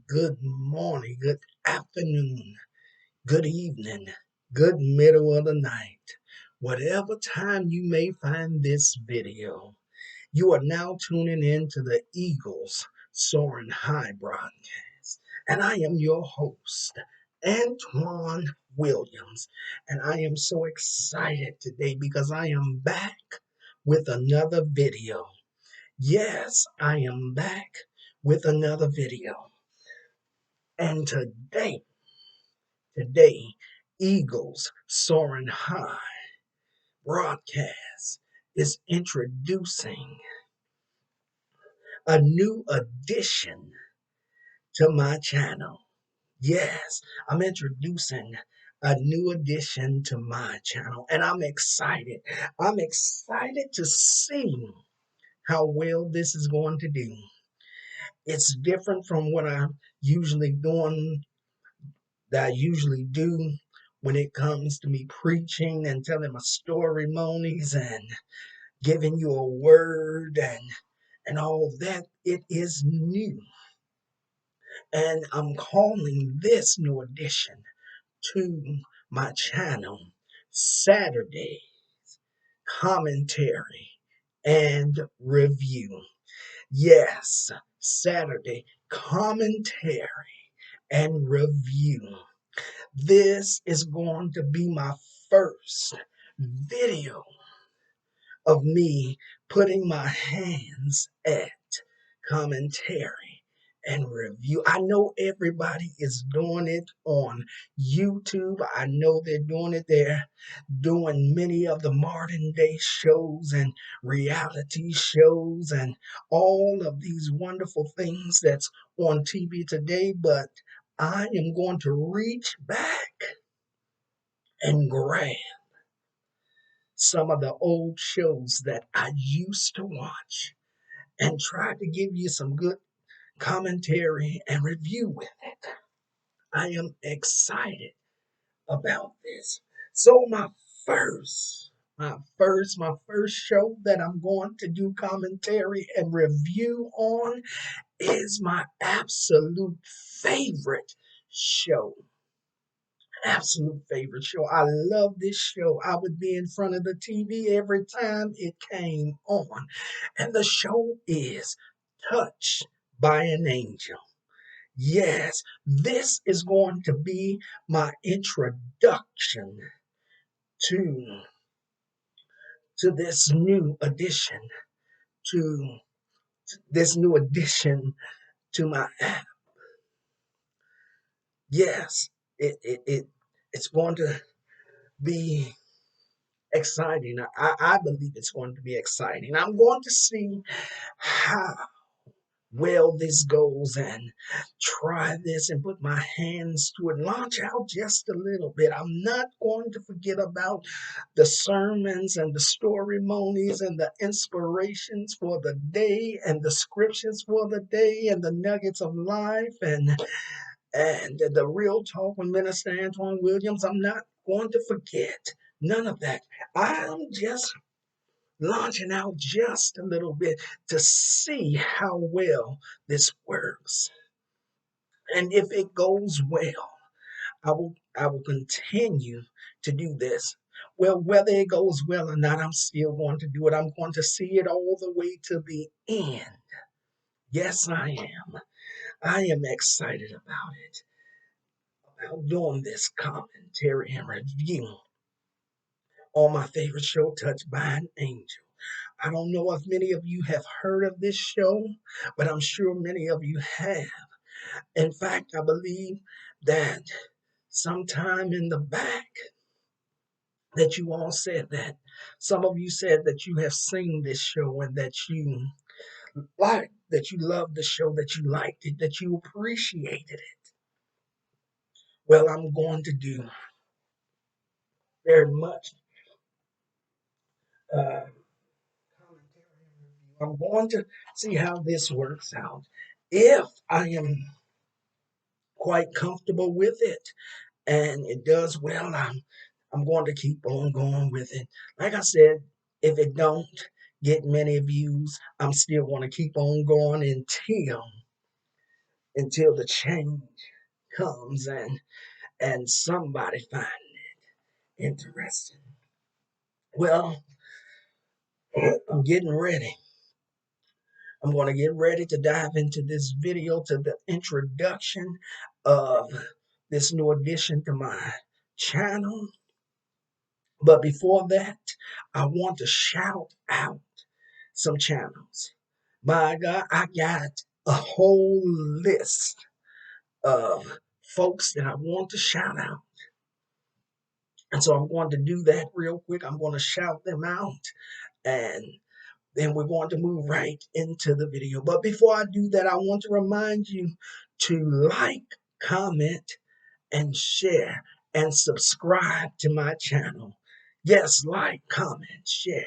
good morning, good afternoon, good evening, good middle of the night. Whatever time you may find this video, you are now tuning in to the Eagles Soaring High broadcast. And I am your host, Antoine Williams. And I am so excited today because I am back with another video. Yes, I am back with another video. And today, Eagles Soaring High broadcast is introducing a new addition to my channel. Yes, I'm introducing a new addition to my channel, and I'm excited. I'm excited to see how well this is going to do. It's different from what I'm usually doing that I usually do when it comes to me preaching and telling my story monies and giving you a word and all that. It is new. And I'm calling this new addition to my channel Saturday Commentary and Review. Yes, Saturday Commentary and Review. This is going to be my first video of me putting my hands at commentary and review. I know everybody is doing it on YouTube. I know they're doing it. They're doing many of the modern day shows and reality shows and all of these wonderful things that's on TV today. But I am going to reach back and grab some of the old shows that I used to watch and try to give you some good commentary and review with it. I am excited about this. So my first show that I'm going to do commentary and review on is my show absolute favorite show. I love this show. I would be in front of the TV every time it came on. And the show is Touched by an Angel. Yes, this is going to be my introduction to to this new addition to this new addition to my app. Yes, it's going to be exciting. I believe it's going to be exciting. I'm going to see how well this goes and try this and put my hands to it, launch out just a little bit. I'm not going to forget about the sermons and the story monies and the inspirations for the day and the scriptures for the day and the nuggets of life and the real talk with Minister Antoine Williams. I'm not going to forget none of that. I'm just launching out just a little bit to see how well this works. And if it goes well, I will continue to do this. Well, whether it goes well or not, I'm still going to do it. I'm going to see it all the way to the end. Yes, I am. I am excited about it, about doing this commentary and review on my favorite show, Touched by an Angel. I don't know if many of you have heard of this show, but I'm sure many of you have. In fact, I believe that sometime in the back that you all said that some of you said that you have seen this show and that you that you loved the show, that you liked it, that you appreciated it. Well, I'm going to do very much uh, commentary and review. I'm going to see how this works out. If I am quite comfortable with it and it does well, I'm going to keep on going with it. Like I said, if it don't get many views, I'm still going to keep on going until until the change comes and somebody find it interesting. Well, I'm getting ready. I'm going to get ready to dive into this video to the introduction of this new addition to my channel. But before that, I want to shout out some channels. My God, I got a whole list of folks that I want to shout out. And so I'm going to do that real quick. I'm going to shout them out and then we're going to move right into the video. But before I do that, I want to remind you to like, comment, and share and subscribe to my channel. Yes, like, comment, share,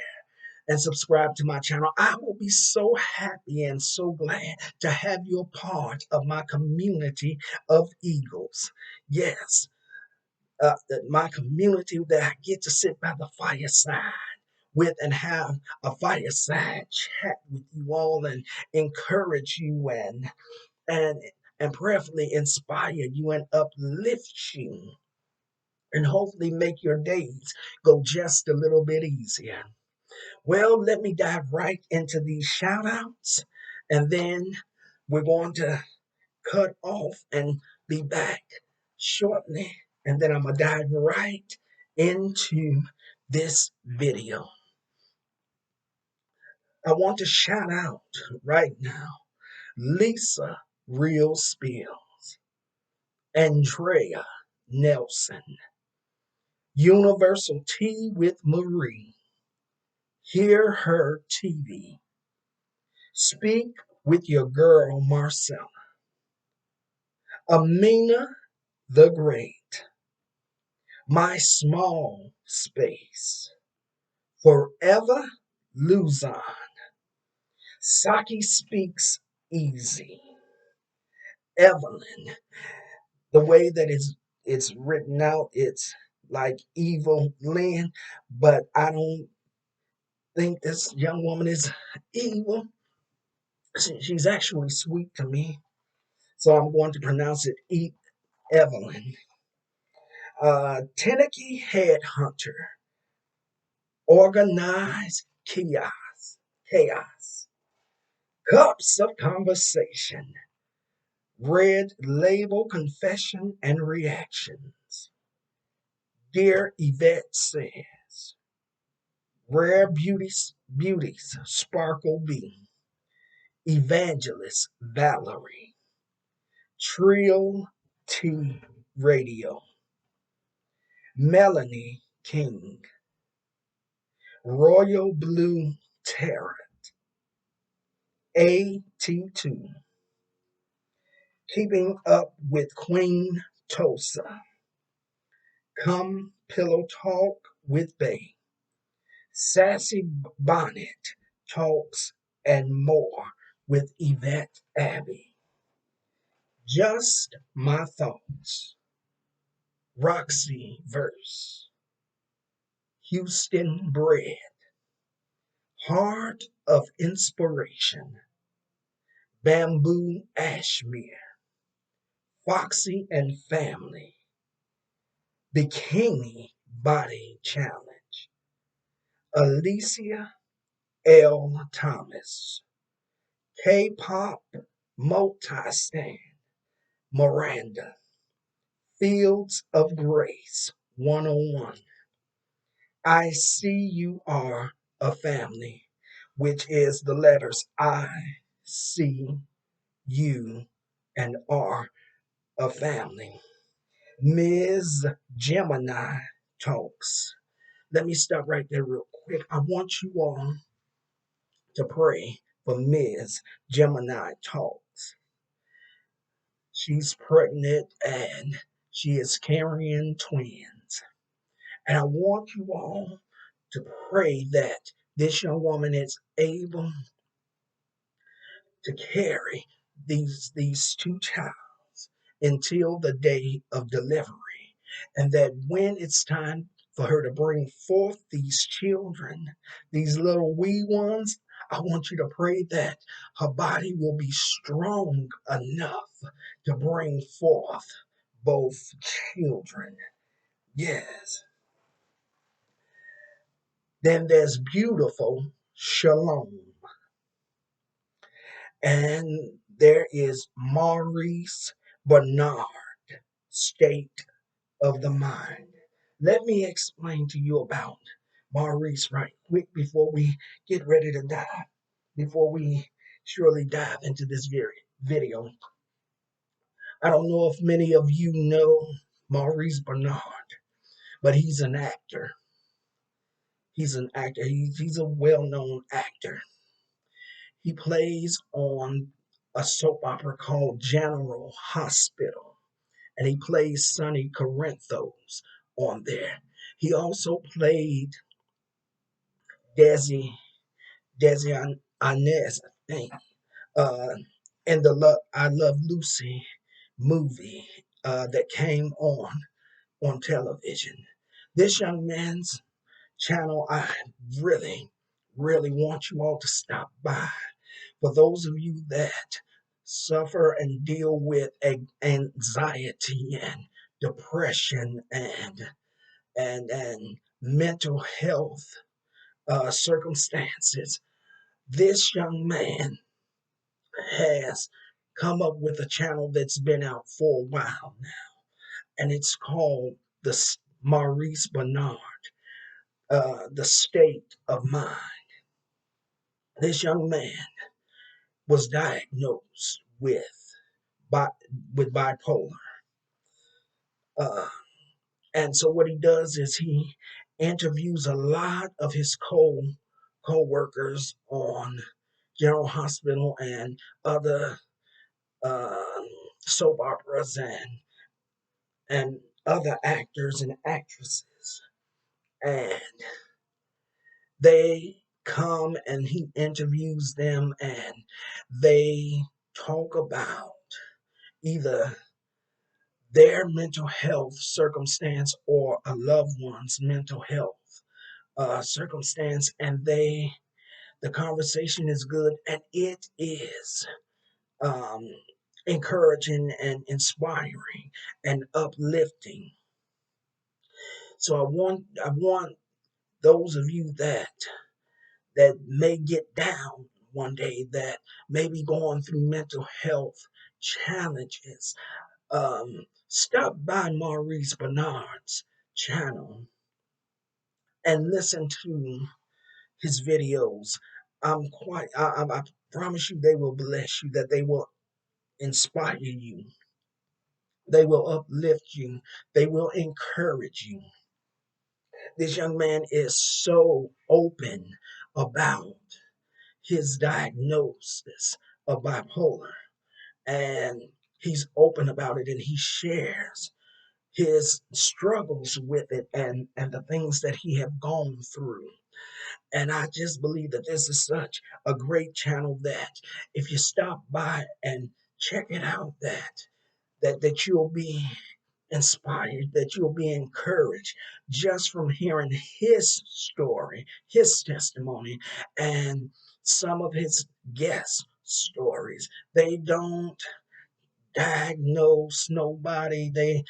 and subscribe to my channel. I will be so happy and so glad to have you a part of my community of Eagles. Yes, my community that I get to sit by the fireside with and have a fireside chat with you all and encourage you and and prayerfully inspire you and uplift you and hopefully make your days go just a little bit easier. Well, let me dive right into these shout outs and then we're going to cut off and be back shortly. And then I'm going to dive right into this video. I want to shout out right now Lisa Real Spills, Andrea Nelson, Universal Tea with Marie, Hear Her TV, Speak with Your Girl Marcella, Amina the Great, My Small Space, Forever Luzon, Saki Speaks Easy, Evelyn. The way that it's written out, it's like evil Lynn, but I don't think this young woman is evil. She's actually sweet to me, so I'm going to pronounce it Evelyn. Tennessee Headhunter, Organized Chaos, Cups of Conversation, Red Label Confession and Reactions. Dear Yvette Says, Rare Beauties, Sparkle B, Evangelist Valerie, Trio T Radio, Melanie King, Royal Blue Terror, AT2, Keeping Up with Queen Tulsa, Come Pillow Talk with Bay, Sassy Bonnet Talks and More with Yvette Abbey, Just My Thoughts, Roxy Verse, Houston Bread, Heart of Inspiration, Bamboo Ashmere, Foxy and Family, Bikini Body Challenge, Alicia L. Thomas, K-Pop Multi-Stand, Miranda, Fields of Grace 101, I See You Are a Family, which is the letters I, C, U, and R, a family. Ms. Gemini Talks. Let me stop right there real quick. I want you all to pray for Ms. Gemini Talks. She's pregnant and she is carrying twins. And I want you all to pray that this young woman is able to carry these two children until the day of delivery. And that when it's time for her to bring forth these children, these little wee ones, I want you to pray that her body will be strong enough to bring forth both children. Yes. Then there's beautiful Shalom. And there is Maurice Bernard, state of the mind. Let me explain to you about Maurice right quick before we get ready to dive, before we surely dive into this very video. I don't know if many of you know Maurice Bernard, but he's an actor. He's an actor. He's a well-known actor. He plays on a soap opera called General Hospital, and he plays Sonny Corinthos on there. He also played Desi Inez, I think, uh, in the I Love Lucy movie that came on television. This young man's channel, I really, really want you all to stop by. For those of you that suffer and deal with anxiety and depression and mental health circumstances, this young man has come up with a channel that's been out for a while now, and it's called Maurice Bernard, the State of Mind. This young man was diagnosed bi- with bipolar, uh, and so what he does is he interviews a lot of his co-workers on General Hospital and other uh, soap operas and other actors and actresses, and they come and he interviews them, and they talk about either their mental health circumstance or a loved one's mental health circumstance, and the conversation is good, and it is um, encouraging and inspiring and uplifting. So I want those of you that may get down one day, that may be going through mental health challenges, stop by Maurice Bernard's channel and listen to his videos. I promise you, they will bless you, that they will inspire you, they will uplift you, they will encourage you. This young man is so open about his diagnosis of bipolar, and he's open about it, and he shares his struggles with it and the things that he have gone through. And I just believe that this is such a great channel that if you stop by and check it out, that you'll be inspired, that you'll be encouraged just from hearing his story, his testimony, and some of his guest stories. They don't diagnose nobody. They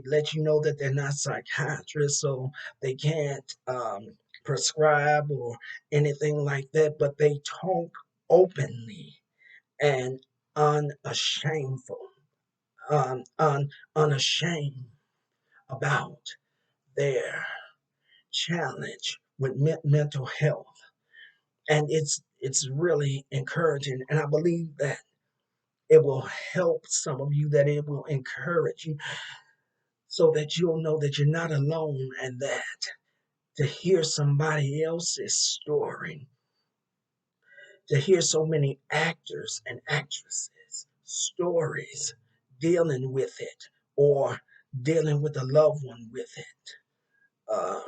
let you know that they're not psychiatrists, so they can't prescribe or anything like that. But they talk openly and unashameful, unashamed about their challenge with mental health, and it's really encouraging. And I believe that it will help some of you, that it will encourage you, so that you'll know that you're not alone, and that to hear somebody else's story, to hear so many actors and actresses stories dealing with it, or dealing with a loved one with it, um,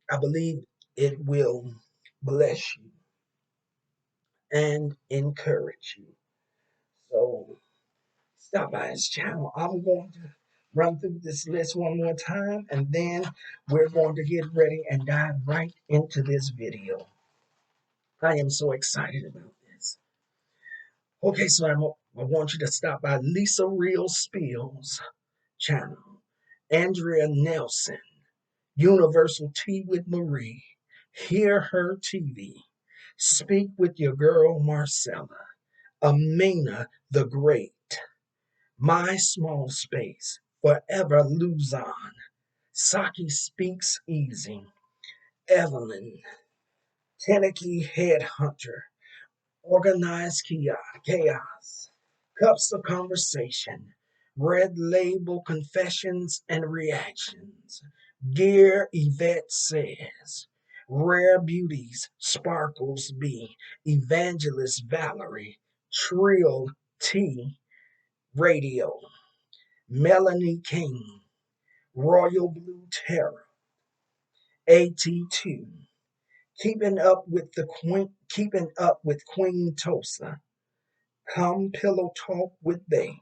I believe it will bless you and encourage you. So stop by his channel. I'm going to run through this list one more time, and then we're going to get ready and dive right into this video. I am so excited about this. Okay, so I want you to stop by Lisa Real Spills channel, Andrea Nelson, Universal Tea with Marie, Hear Her TV, Speak with Your Girl Marcella, Amina the Great, My Small Space, Forever Luzon, Saki Speaks Easy, Evelyn, Tennessee Headhunter, Organized Chaos, Cups of Conversation, Red Label Confessions and Reactions, Dear Yvette Says, Rare Beauties, Sparkles B, Evangelist Valerie, Trill T, Radio, Melanie King, Royal Blue Terror, AT2, Keeping Up with Queen Tosa, Come Pillow Talk with Bay,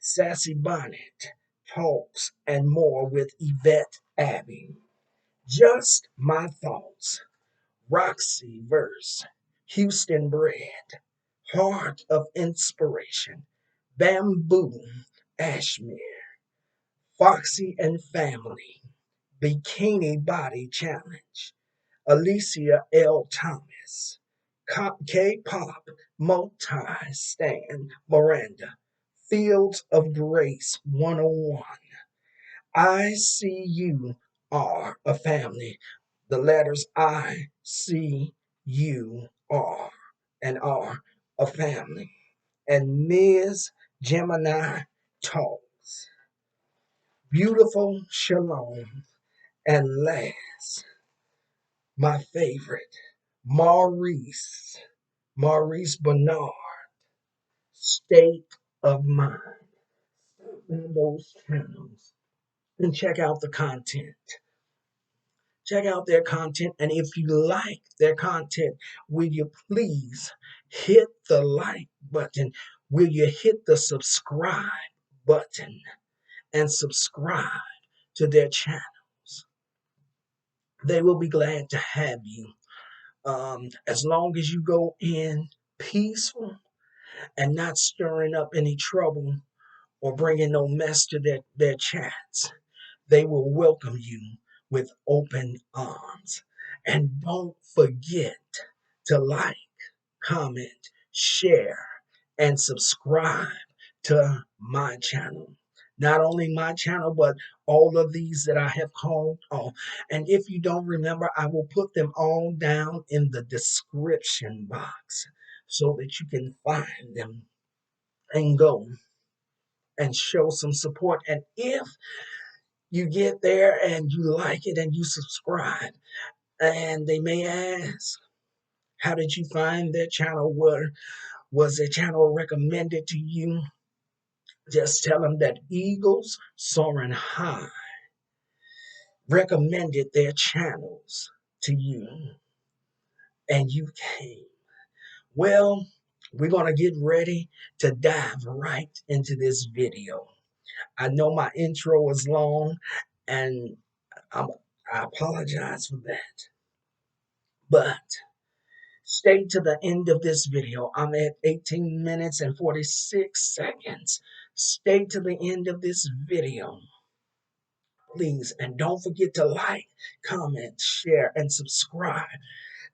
Sassy Bonnet, Talks, and more with Yvette Abbey. Just My Thoughts, Roxy Verse, Houston Bread, Heart of Inspiration, Bamboo, Ashmere, Foxy and Family, Bikini Body Challenge, Alicia L. Thomas, K-pop multi-stan Miranda, Fields of Grace 101. I see you are a family. The letters I see you are and are a family. And Ms. Gemini Talks. Beautiful Shalom. And last, my favorite, Maurice. Maurice Bernard, State of Mind. In those channels and check out the content. Check out their content. And if you like their content, will you please hit the like button? Will you hit the subscribe button and subscribe to their channels? They will be glad to have you. As long as you go in peaceful and not stirring up any trouble or bringing no mess to their chats, they will welcome you with open arms. And don't forget to like, comment, share, and subscribe to my channel. Not only my channel, but all of these that I have called off. And if you don't remember, I will put them all down in the description box so that you can find them and go and show some support. And if you get there and you like it and you subscribe, and they may ask, how did you find their channel? Was their channel recommended to you? Just tell them that Eagles Soaring High recommended their channels to you and you came. Well, we're going to get ready to dive right into this video. I know my intro was long and I'm, I apologize for that. But stay to the end of this video. I'm at 18 minutes and 46 seconds. Stay to the end of this video, please. And don't forget to like, comment, share, and subscribe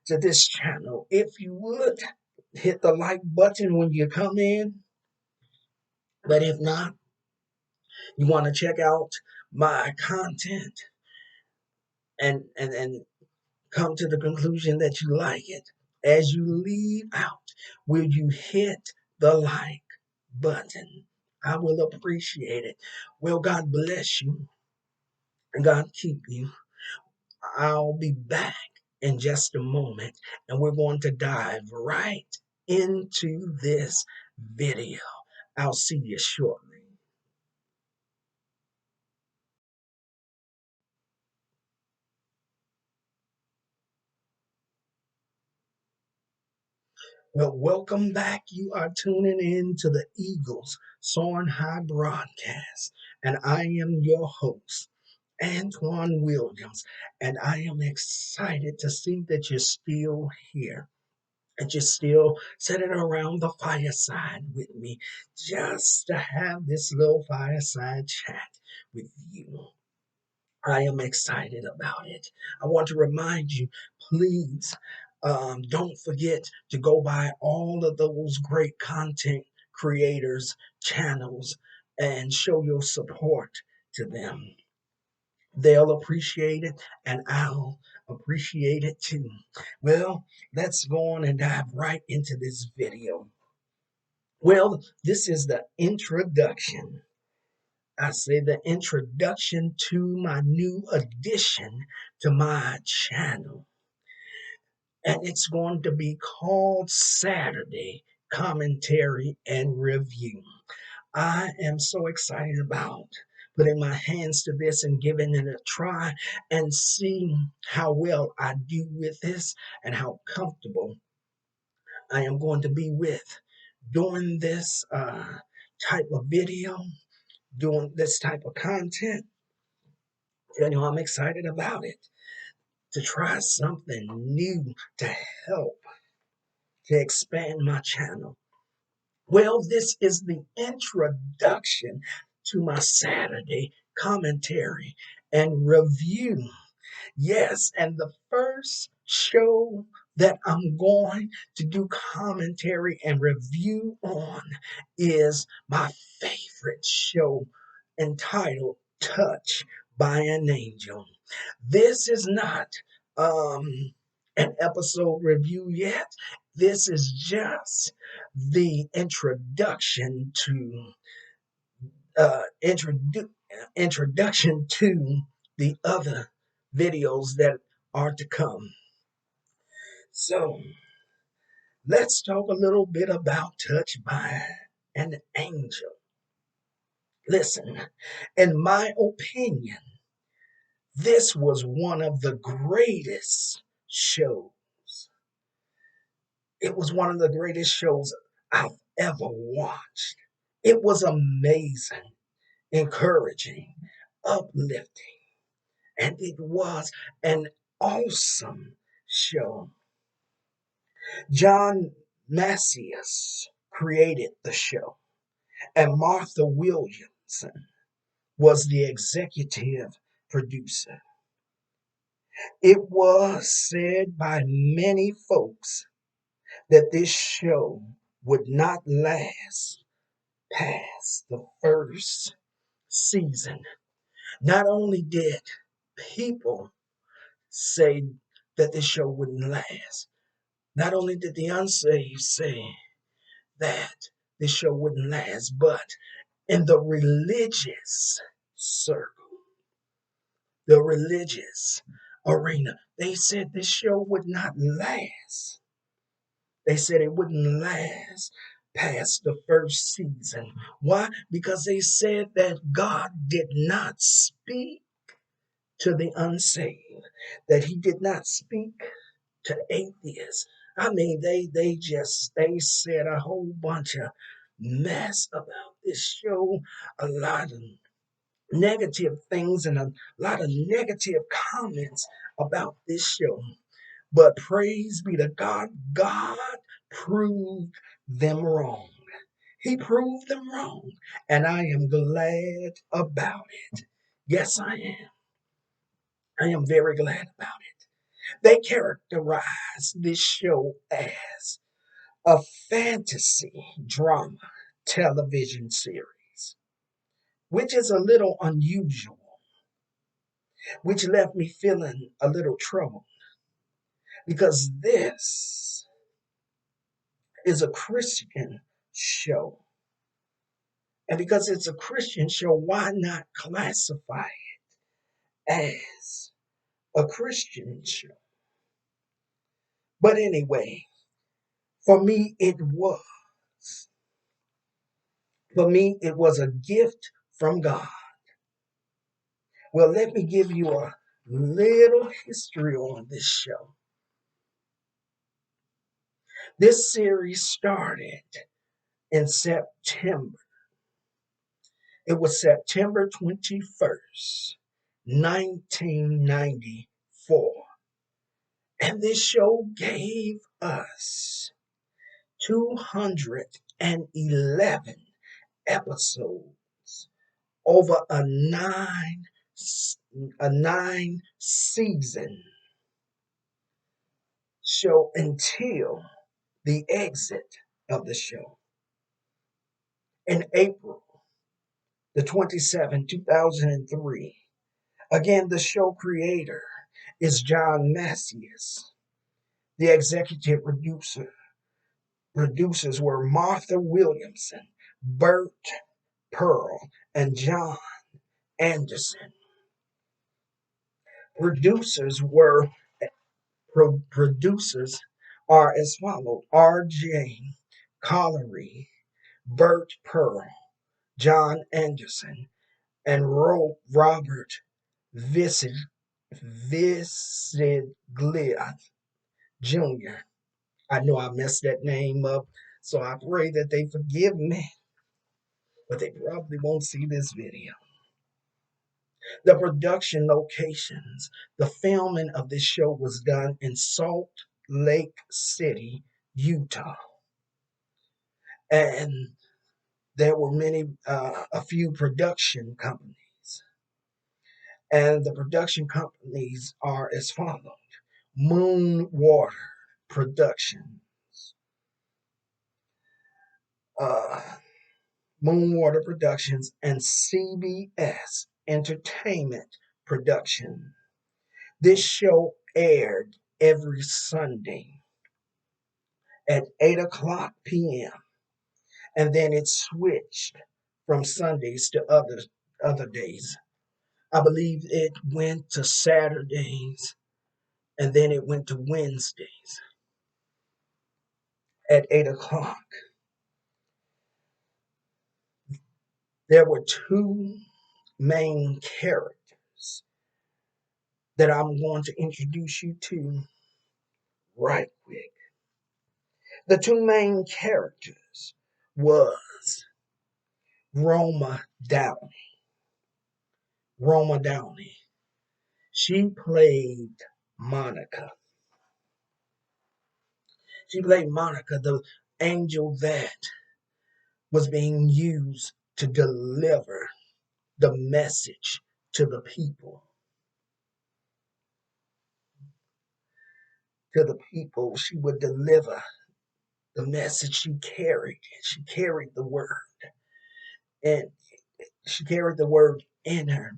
to this channel. If you would, hit the like button when you come in. But if not, you want to check out my content and come to the conclusion that you like it. As you leave out, will you hit the like button? I will appreciate it. Well, God bless you and God keep you. I'll be back in just a moment and we're going to dive right into this video. I'll see you shortly. Well, welcome back. You are tuning in to the Eagles Soaring High broadcast, and I am your host, Antoine Williams, and I am excited to see that you're still here. and you're still sitting around the fireside with me just to have this little fireside chat with you. I am excited about it. I want to remind you, please, don't forget to go by all of those great content creators' channels and show your support to them. They'll appreciate it, and I'll appreciate it too. Well, let's go on and dive right into this video. Well, this is the introduction. I say the introduction to my new addition to my channel. And it's going to be called Saturday Commentary and Review. I am so excited about putting my hands to this and giving it a try and seeing how well I do with this and how comfortable I am going to be with doing this type of video, doing this type of content. I'm excited about it to try something new to help to expand my channel. Well, this is the introduction to my Saturday commentary and review. Yes, and the first show that I'm going to do commentary and review on is my favorite show entitled Touch by an Angel. This is not an episode review yet. This is just the uh, introdu- introduction to the other videos that are to come. So let's talk a little bit about Touched by an Angel. Listen, in my opinion, this was one of the greatest shows. It was one of the greatest shows I've ever watched. It was amazing, encouraging, uplifting, and it was an awesome show. John Macias created the show, and Martha Williamson was the executive producer. It was said by many folks that this show would not last past the first season. Not only did people say that this show wouldn't last, not only did the unsaved say that this show wouldn't last, but in the religious circle, the religious arena, they said this show would not last. They said it wouldn't last past the first season. Why? Because they said that God did not speak to the unsaved, that he did not speak to atheists. I mean, they said a whole bunch of mess about this show, a lot of negative things and a lot of negative comments about this show. But praise be to God, God proved them wrong. He proved them wrong, and I am glad about it. Yes, I am. I am very glad about it. They characterize this show as a fantasy drama television series, which is a little unusual, which left me feeling a little troubled because this is a Christian show. And because it's a Christian show, why not classify it as a Christian show? But anyway, for me, it was. For me, it was a gift from God. Well, let me give you a little history on this show. This series started in September. It was September 21st, 1994. And this show gave us 211 episodes over a nine season show until the exit of the show in April the 27th, 2003. Again, the show creator is John Macias. The executive producers were Martha Williamson, Bert Pearl, and John Anderson. Producers were producers are as follows: R.J. Collery, Bert Pearl, John Anderson, and Robert Visiglia Jr. I know I messed that name up, so I pray that they forgive me, but they probably won't see this video. The production locations. The filming of this show was done in Salt Lake City, Utah. And there were a few production companies. And the production companies are as follows: Moonwater Productions, uh, Moonwater Productions, and CBS Entertainment Production. This show aired every Sunday at 8 o'clock p.m. and then it switched from Sundays to other days. I believe it went to Saturdays and then it went to Wednesdays at 8 o'clock. There were two main characters that I'm going to introduce you to right quick. The two main characters was Roma Downey. Roma Downey. She played Monica. She played Monica, the angel that was being used to deliver the message to the people. To the people, she would deliver the message she carried. She carried the word. And she carried the word in her.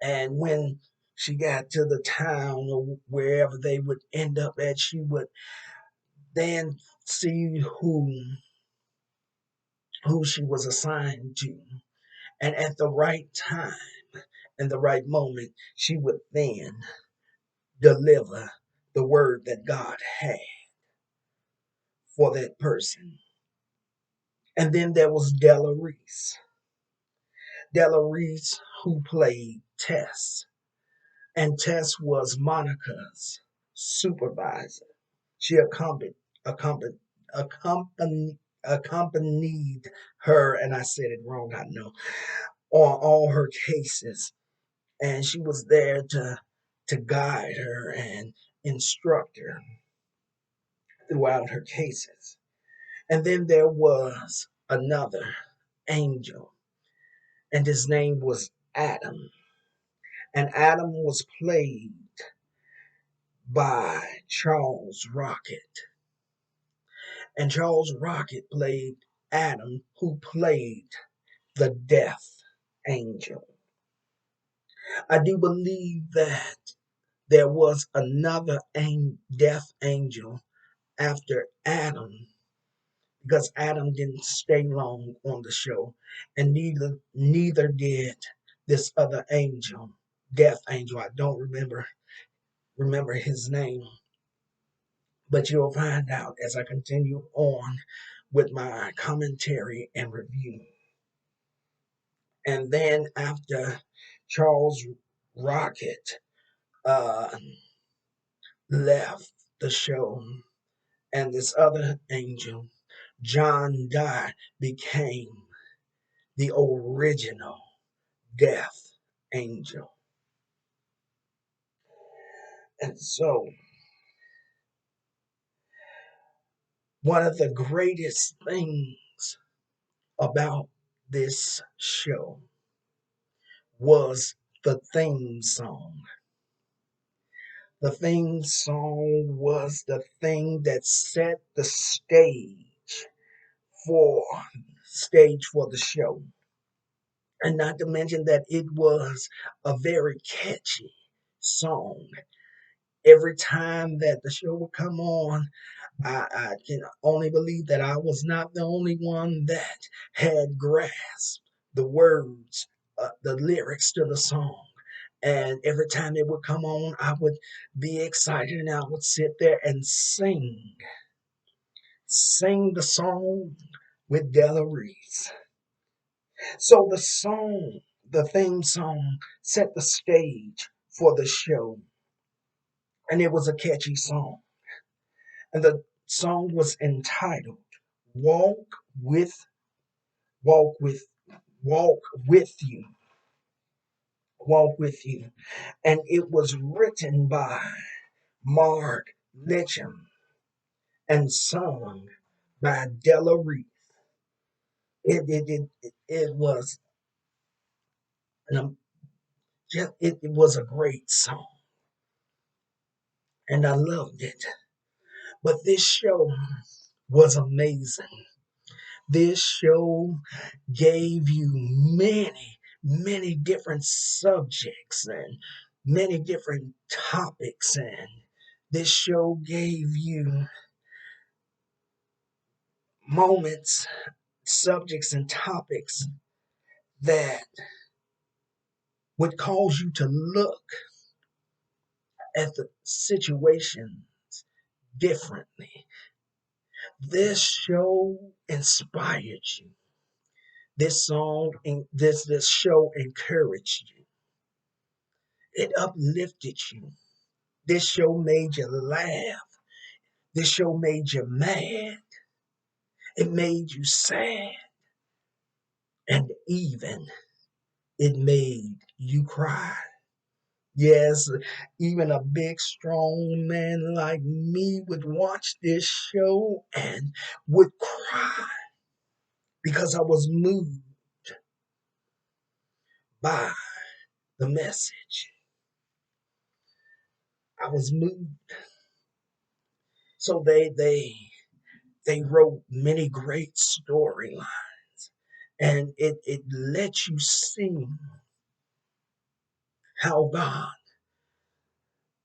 And when she got to the town or wherever they would end up at, she would then see who she was assigned to. And at the right time and the right moment, she would then deliver the word that God had for that person. And then there was Della Reese. Della Reese, who played Tess. And Tess was Monica's supervisor. She accompanied her, and I said it wrong, I know, on all her cases. And she was there to guide her and instruct her throughout her cases. And then there was another angel, and his name was Adam. And Adam was played by Charles Rocket. And Charles Rocket played Adam, who played the death angel. I do believe that there was another death angel after Adam, because Adam didn't stay long on the show, and neither did this other angel, death angel. I don't remember his name, but you'll find out as I continue on with my commentary and review. And then after Charles Rocket uh, left the show, and this other angel, John Dye, became the original death angel. And so One of the greatest things about this show was the theme song. The theme song was the thing that set the for stage for the show. And not to mention that it was a very catchy song. Every time that the show would come on, I can only believe that I was not the only one that had grasped the words, the lyrics to the song. And every time it would come on, I would be excited and I would sit there and sing the song with Della Reese. So the theme song, set the stage for the show, and it was a catchy song. And the song was entitled "Walk with Walk with Walk with You, Walk with You," and it was written by Mark Litcham and sung by Della Reese. It was an, it was a great song, and I loved it. But this show was amazing. This show gave you many different subjects and many different topics. And this show gave you moments, subjects, and topics that would cause you to look at the situation differently. This show inspired you. This show encouraged you. It uplifted you. This show made you laugh. This show made you mad. It made you sad. And even it made you cry. Yes, even a big, strong man like me would watch this show and would cry because I was moved by the message. I was moved. So they wrote many great storylines, and it lets you see how God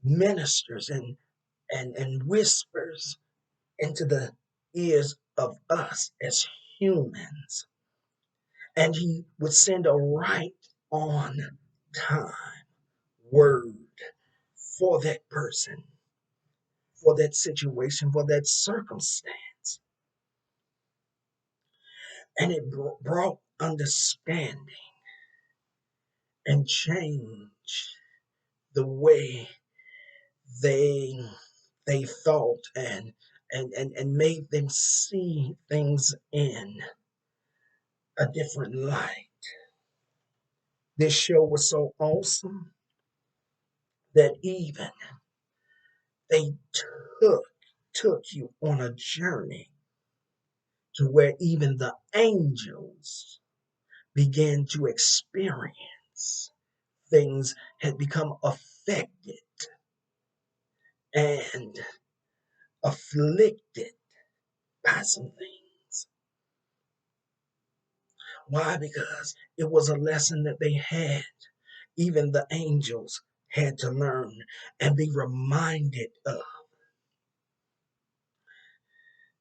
ministers and whispers into the ears of us as humans. And he would send a right on time word for that person, for that situation, for that circumstance. And it brought understanding and changed the way they they thought and made them see things in a different light. This show was so awesome that even they took took you on a journey to where even the angels began to experience things, had become affected and afflicted by some things. Why? Because it was a lesson that they had, even the angels had to learn and be reminded of.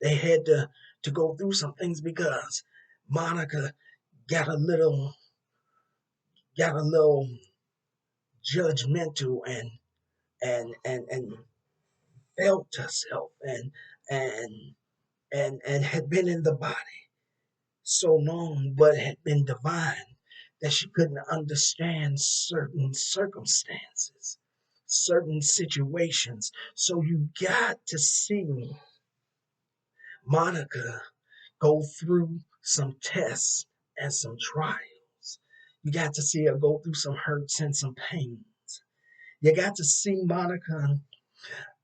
They had to go through some things because Monica got a little got a little judgmental and felt herself and and had been in the body so long but had been divine that she couldn't understand certain circumstances, certain situations. So you got to see Monica go through some tests and some trials. You got to see her go through some hurts and some pains. You got to see Monica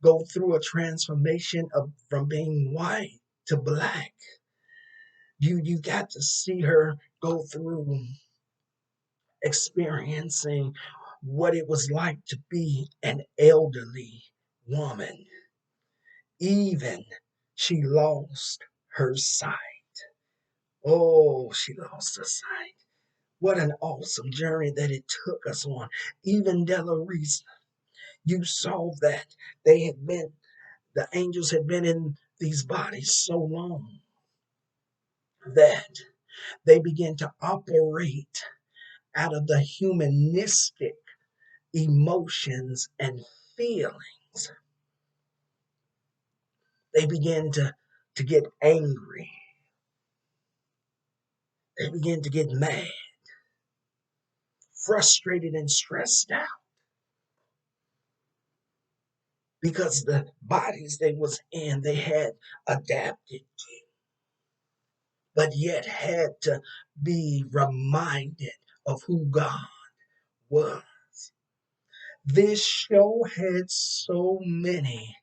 go through a transformation of from being white. to black. You got to see her go through experiencing what it was like to be an elderly woman. Even she lost her sight. Oh, she lost her sight. What an awesome journey that it took us on. Even Della Reese, you saw that the angels had been in these bodies so long that they began to operate out of the humanistic emotions and feelings. They began to get angry. They began to get mad, frustrated, and stressed out because the bodies they was in, they had adapted to, but yet had to be reminded of who God was. This show had so many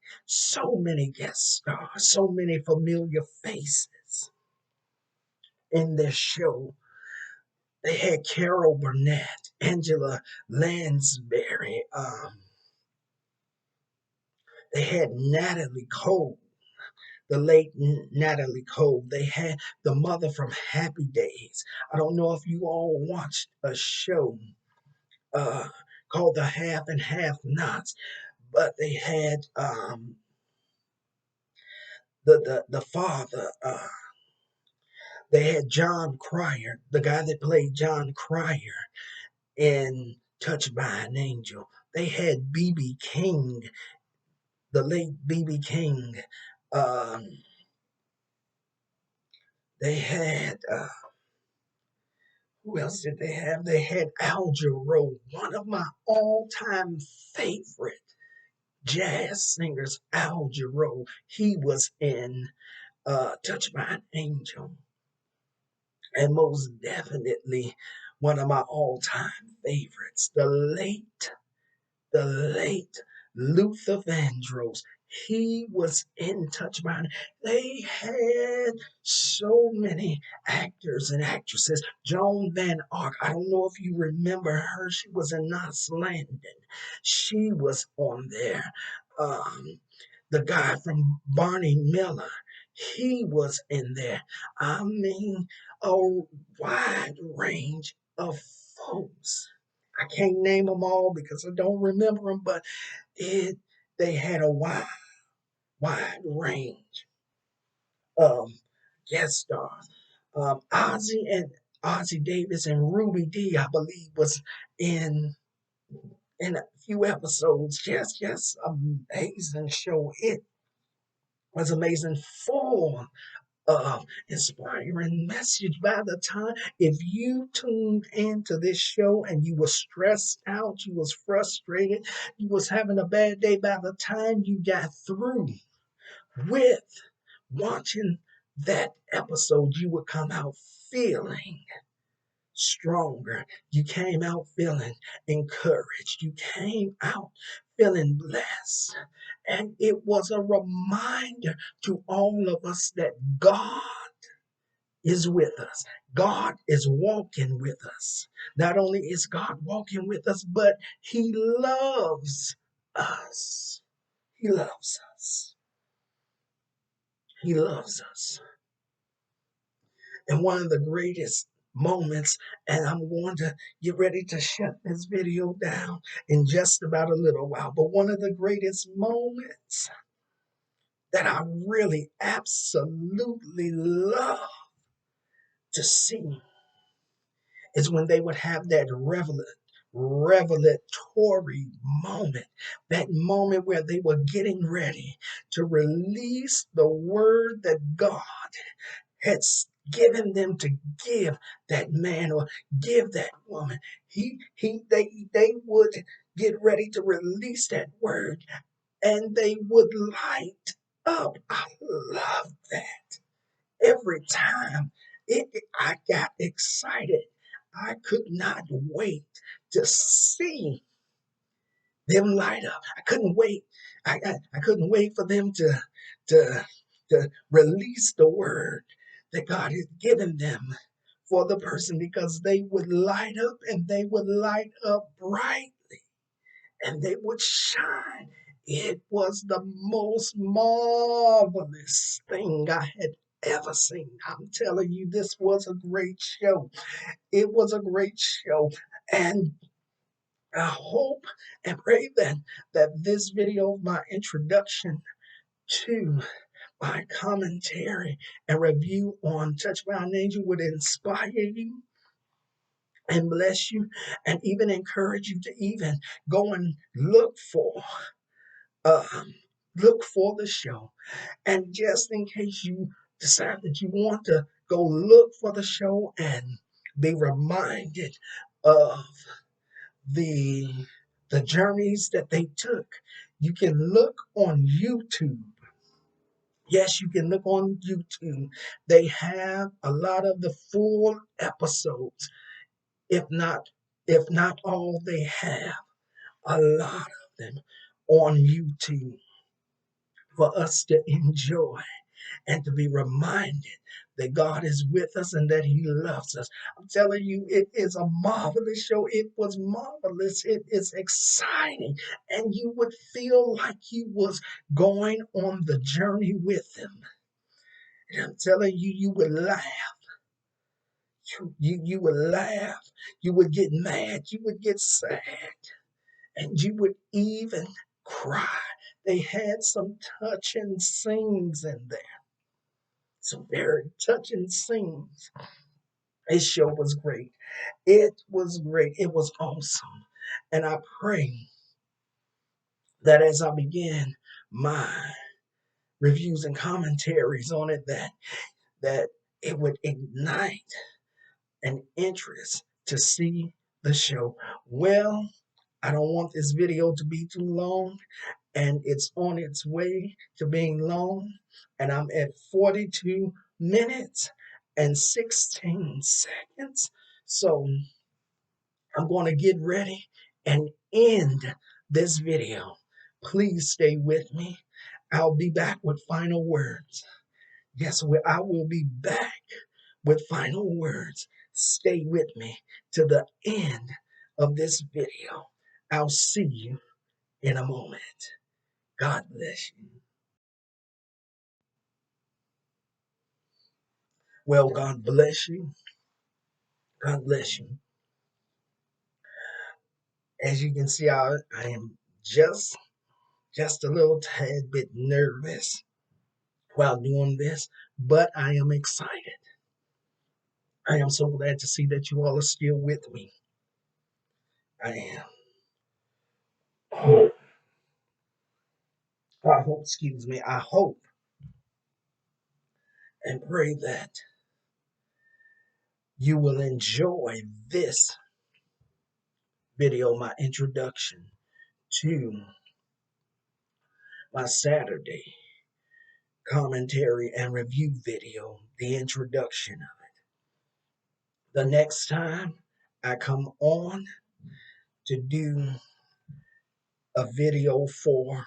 guest stars, so many familiar faces in this show. They had Carol Burnett, Angela Lansbury, they had Natalie Cole, the late Natalie Cole. They had the mother from Happy Days. I don't know if you all watched a show uh, called The Half and Half Nots, but they had the father. They had John Cryer, the guy that played John Cryer in Touched by an Angel. They had B.B. King, the late B.B. King. Um, they had who else did they have? They had Al Jarreau, one of my all-time favorite jazz singers. Al Jarreau, he was in Touched by an Angel, and most definitely one of my all-time favorites, the late Luther Vandross. He was in Touch by. They had so many actors and actresses. Joan Van Ark. I don't know if you remember her. She was in Knots Landing. She was on there. Um, the guy from Barney Miller. He was in there. I mean, a wide range of folks. I can't name them all because I don't remember them, but it they had a wide range of guest stars. Ozzy Davis and Ruby Dee, I believe, was in in a few episodes. Just amazing show. It was amazing, full inspiring message. By the time if you tuned into this show and you were stressed out, you was frustrated, you was having a bad day, by the time you got through with watching that episode, you would come out feeling stronger. You came out feeling encouraged. You came out feeling blessed. And it was a reminder to all of us that God is with us. God is walking with us. Not only is God walking with us, but He loves us. He loves us. He loves us. And one of the greatest moments, and I'm going to get ready to shut this video down in just about a little while, but one of the greatest moments that I really absolutely love to see is when they would have that revelatory moment, that moment where they were getting ready to release the word that God had given them to give that man or give that woman. They would get ready to release that word and they would light up. I love that. Every time I got excited. I could not wait to see them light up. I couldn't wait. I couldn't wait for them to to release the word that God has given them for the person, because they would light up and they would light up bright and they would shine. It was the most marvelous thing I had ever seen. I'm telling you, this was a great show. It was a great show. And I hope and pray that this video, my introduction to my commentary and review on Touch by an Angel, would inspire you and bless you and even encourage you to even go and um, look for the show. And just in case you decide that you want to go look for the show and be reminded of the the journeys that they took, you can look on YouTube. Yes, you can look on YouTube. They have a lot of the full episodes. If not, if not all, they have a lot of them on YouTube for us to enjoy and to be reminded that God is with us and that He loves us. I'm telling you, it is a marvelous show. It was marvelous. It is exciting. And you would feel like you was going on the journey with them. And I'm telling you, you would laugh. You would laugh. You would get mad. You would get sad. And you would even cry. They had some touching scenes in there. Some very touching scenes. This show was great. It was great. It was awesome. And I pray that as I begin my reviews and commentaries on it, that it would ignite an interest to see the show. Well, I don't want this video to be too long, and it's on its way to being long, and I'm at 42 minutes and 16 seconds. So I'm going to get ready and end this video. Please stay with me. I'll be back with final words. Yes, I will be back with final words. Stay with me to the end of this video. I'll see you in a moment. God bless you. Well, God bless you. God bless you. As you can see, I am just a little tad bit nervous while doing this, but I am excited. I am so glad to see that you all are still with me. I am. Excuse me, I hope and pray that you will enjoy this video, my introduction to my Saturday commentary and review video, the introduction. The next time I come on to do a video for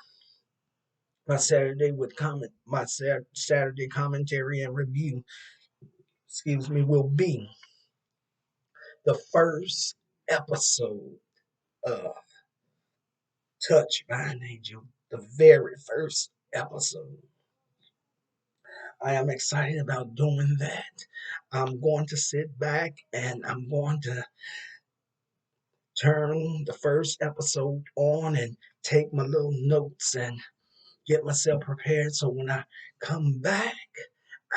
my Saturday commentary and review, excuse me, will be the first episode of Touched by an Angel, the very first episode. I am excited about doing that. I'm going to sit back and I'm going to turn the first episode on and take my little notes and get myself prepared so when I come back,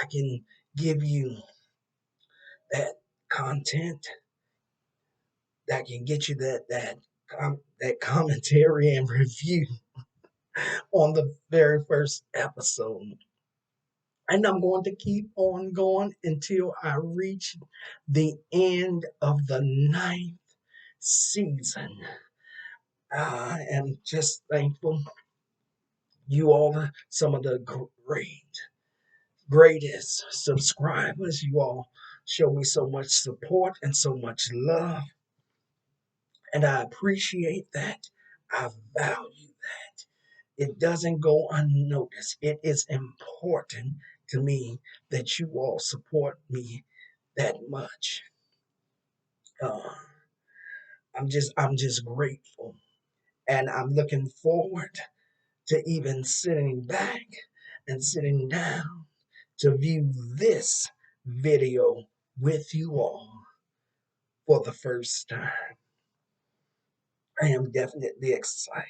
I can give you that content that can get you that commentary and review on the very first episode. And I'm going to keep on going until I reach the end of the ninth season. I am just thankful you all are some of the greatest subscribers. You all show me so much support and so much love. And I appreciate that. I value that. It doesn't go unnoticed. It is important to me that you all support me that much. Uh, I'm just grateful, and I'm looking forward to even sitting back and sitting down to view this video with you all for the first time. I am definitely excited.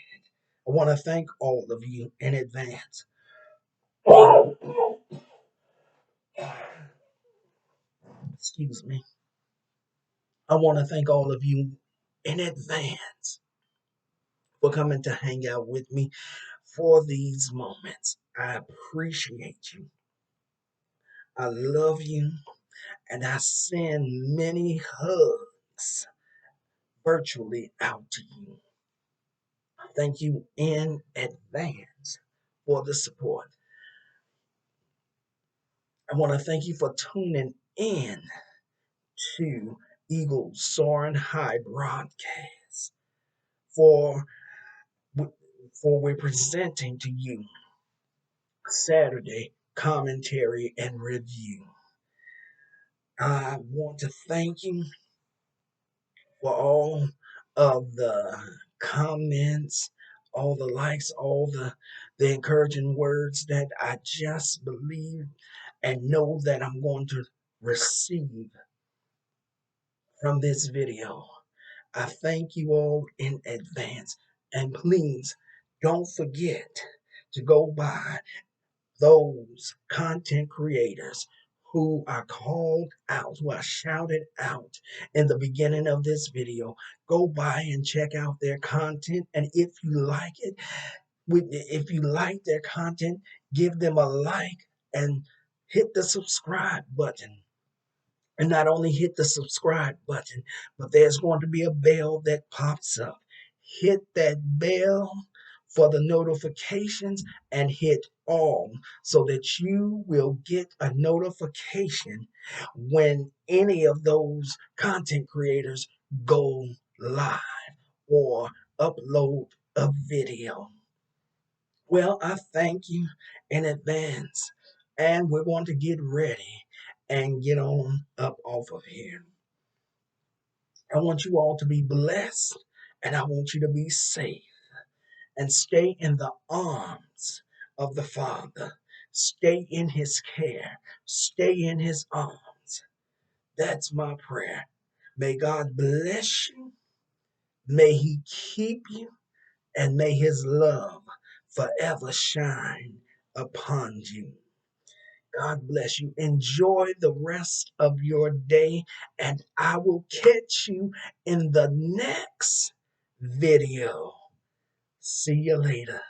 I want to thank all of you in advance. Excuse me. I want to thank all of you in advance for coming to hang out with me for these moments. I appreciate you. I love you, and I send many hugs virtually out to you. Thank you in advance for the support. I want to thank you for tuning in to Eagle Soaring High broadcast for for we're presenting to you Saturday commentary and review. I want to thank you for all of the comments, all the likes, all the encouraging words that I just believe and know that I'm going to receive from this video. I thank you all in advance. And please don't forget to go by those content creators who are called out, who are shouted out in the beginning of this video. Go by and check out their content. And if you like it, if you like their content, give them a like and hit the subscribe button. And not only hit the subscribe button, but there's going to be a bell that pops up. Hit that bell for the notifications and hit all so that you will get a notification when any of those content creators go live or upload a video. Well, I thank you in advance, and we're going to get ready and get on up off of here. I want you all to be blessed, and I want you to be safe and stay in the arms of the Father. Stay in His care, stay in His arms. That's my prayer. May God bless you, may He keep you, and may His love forever shine upon you. God bless you. Enjoy the rest of your day, and I will catch you in the next video. See you later.